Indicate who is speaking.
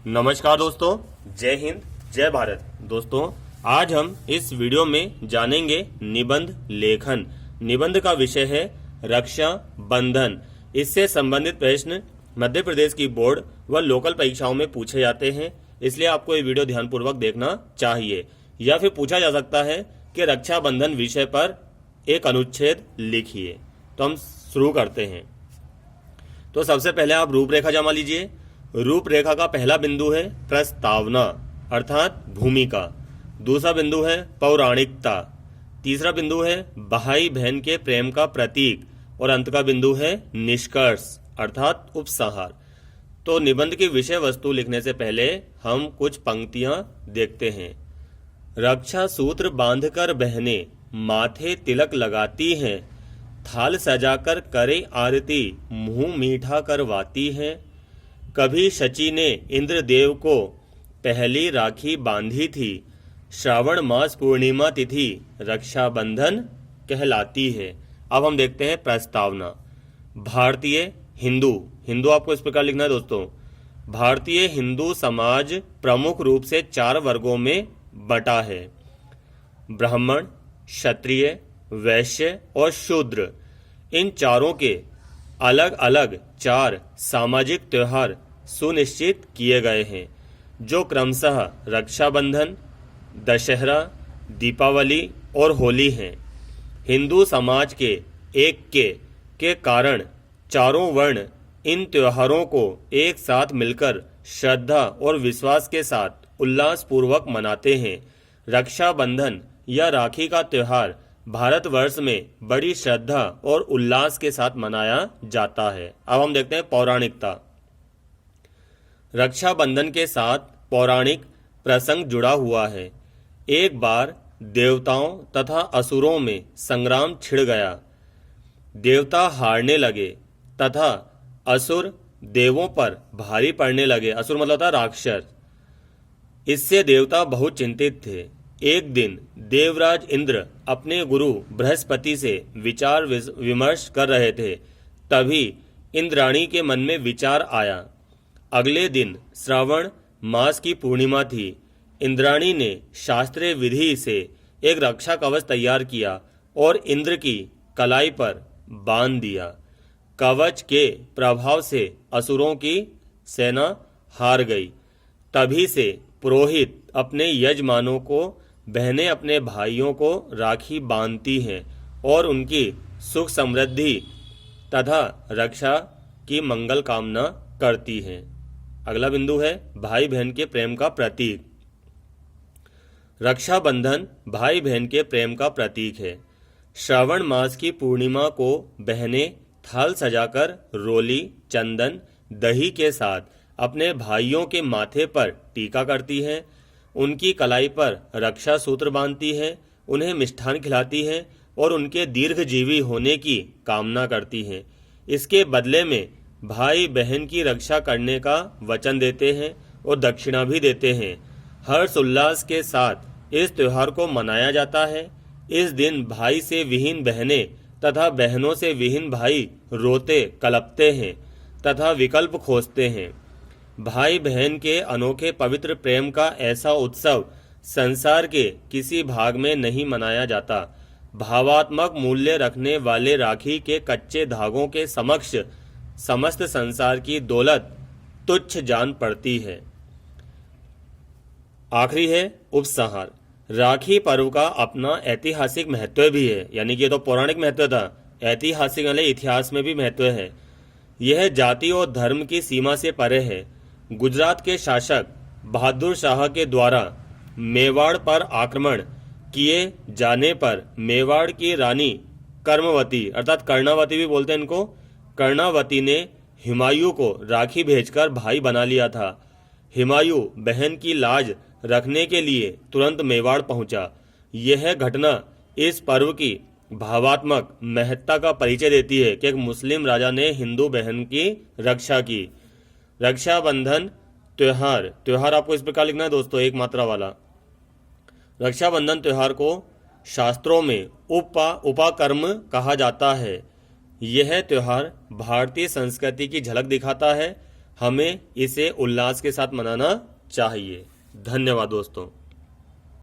Speaker 1: नमस्कार दोस्तों, जय हिंद, जय भारत। दोस्तों, आज हम इस वीडियो में जानेंगे निबंध लेखन। निबंध का विषय है रक्षा बंधन। इससे संबंधित प्रश्न मध्य प्रदेश की बोर्ड व लोकल परीक्षाओं में पूछे जाते हैं, इसलिए आपको ये वीडियो ध्यानपूर्वक देखना चाहिए। या फिर पूछा जा सकता है कि रक्षाबंधन विषय पर एक अनुच्छेद लिखिए। तो हम शुरू करते हैं। तो सबसे पहले आप रूपरेखा जमा लीजिए। रूपरेखा का पहला बिंदु है प्रस्तावना अर्थात भूमिका। दूसरा बिंदु है पौराणिकता। तीसरा बिंदु है भाई बहन के प्रेम का प्रतीक और अंत का बिंदु है निष्कर्ष अर्थात उपसंहार। तो निबंध की विषय वस्तु लिखने से पहले हम कुछ पंक्तियां देखते हैं। रक्षा सूत्र बांधकर बहनें माथे तिलक लगाती हैं, थाल सजाकर करे आरती मुंह मीठा करवाती हैं। कभी शची ने इंद्रदेव को पहली राखी बांधी थी, श्रावण मास पूर्णिमा तिथि रक्षाबंधन कहलाती है। अब हम देखते हैं प्रस्तावना। भारतीय हिंदू, हिंदू आपको इस प्रकार लिखना है दोस्तों। भारतीय हिंदू समाज प्रमुख रूप से 4 वर्गों में बटा है। ब्राह्मण, क्षत्रिय, वैश्य और शूद्र। इन चारों के अलग अलग 4 सामाजिक त्योहार सुनिश्चित किए गए हैं, जो क्रमशः रक्षाबंधन, दशहरा, दीपावली और होली हैं। हिंदू समाज के ऐक्य के कारण चारों वर्ण इन त्योहारों को एक साथ मिलकर श्रद्धा और विश्वास के साथ उल्लासपूर्वक मनाते हैं। रक्षाबंधन या राखी का त्योहार भारतवर्ष में बड़ी श्रद्धा और उल्लास के साथ मनाया जाता है। अब हम देखते हैं पौराणिकता। रक्षाबंधन के साथ पौराणिक प्रसंग जुड़ा हुआ है। एक बार देवताओं तथा असुरों में संग्राम छिड़ गया। देवता हारने लगे तथा असुर देवों पर भारी पड़ने लगे। असुर मतलब था राक्षस। इससे देवता बहुत चिंतित थे। एक दिन देवराज इंद्र अपने गुरु बृहस्पति से विचार विमर्श कर रहे थे। तभी इंद्राणी के मन में विचार आया। अगले दिन श्रावण मास की पूर्णिमा थी। इंद्राणी ने शास्त्रीय विधि से एक रक्षा कवच तैयार किया और इंद्र की कलाई पर बांध दिया। कवच के प्रभाव से असुरों की सेना हार गई। तभी से पुरोहित अपने यजमानों को, बहनें अपने भाइयों को राखी बांधती हैं और उनकी सुख समृद्धि तथा रक्षा की मंगल कामना करती हैं। अगला बिंदु है भाई बहन के प्रेम का प्रतीक। रक्षाबंधन भाई बहन के प्रेम का प्रतीक है। श्रावण मास की पूर्णिमा को बहनें थाल सजाकर रोली, चंदन, दही के साथ अपने भाइयों के माथे पर टीका करती हैं, उनकी कलाई पर रक्षा सूत्र बांधती हैं, उन्हें मिष्ठान खिलाती हैं और उनके दीर्घजीवी होने की कामना करती हैं। इसके बदले में भाई बहन की रक्षा करने का वचन देते हैं और दक्षिणा भी देते हैं। हर्ष उल्लास के साथ इस त्योहार को मनाया जाता है। इस दिन भाई से विहीन बहनें तथा बहनों से विहीन भाई रोते कलपते हैं तथा विकल्प खोजते हैं। भाई बहन के अनोखे पवित्र प्रेम का ऐसा उत्सव संसार के किसी भाग में नहीं मनाया जाता। भावात्मक मूल्य रखने वाले राखी के कच्चे धागों के समक्ष समस्त संसार की दौलत तुच्छ जान पड़ती है। आखिरी है उपसंहार। राखी पर्व का अपना ऐतिहासिक महत्व भी है, यानी कि ये तो पौराणिक महत्व था, ऐतिहासिक वाले इतिहास में भी महत्व है। यह जाति और धर्म की सीमा से परे है। गुजरात के शासक बहादुर शाह के द्वारा मेवाड़ पर आक्रमण किए जाने पर मेवाड़ की रानी कर्मवती अर्थात कर्णावती भी बोलते हैं इनको, कर्णावती ने हुमायूं को राखी भेजकर भाई बना लिया था। हुमायूं बहन की लाज रखने के लिए तुरंत मेवाड़ पहुंचा। यह घटना इस पर्व की भावात्मक महत्ता का परिचय देती है कि एक मुस्लिम राजा ने हिंदू बहन की रक्षा की। रक्षाबंधन त्योहार आपको इस प्रकार लिखना है दोस्तों, एक मात्रा वाला। रक्षाबंधन त्योहार को शास्त्रों में उपाकर्म कहा जाता है। यह त्योहार भारतीय संस्कृति की झलक दिखाता है। हमें इसे उल्लास के साथ मनाना चाहिए। धन्यवाद दोस्तों।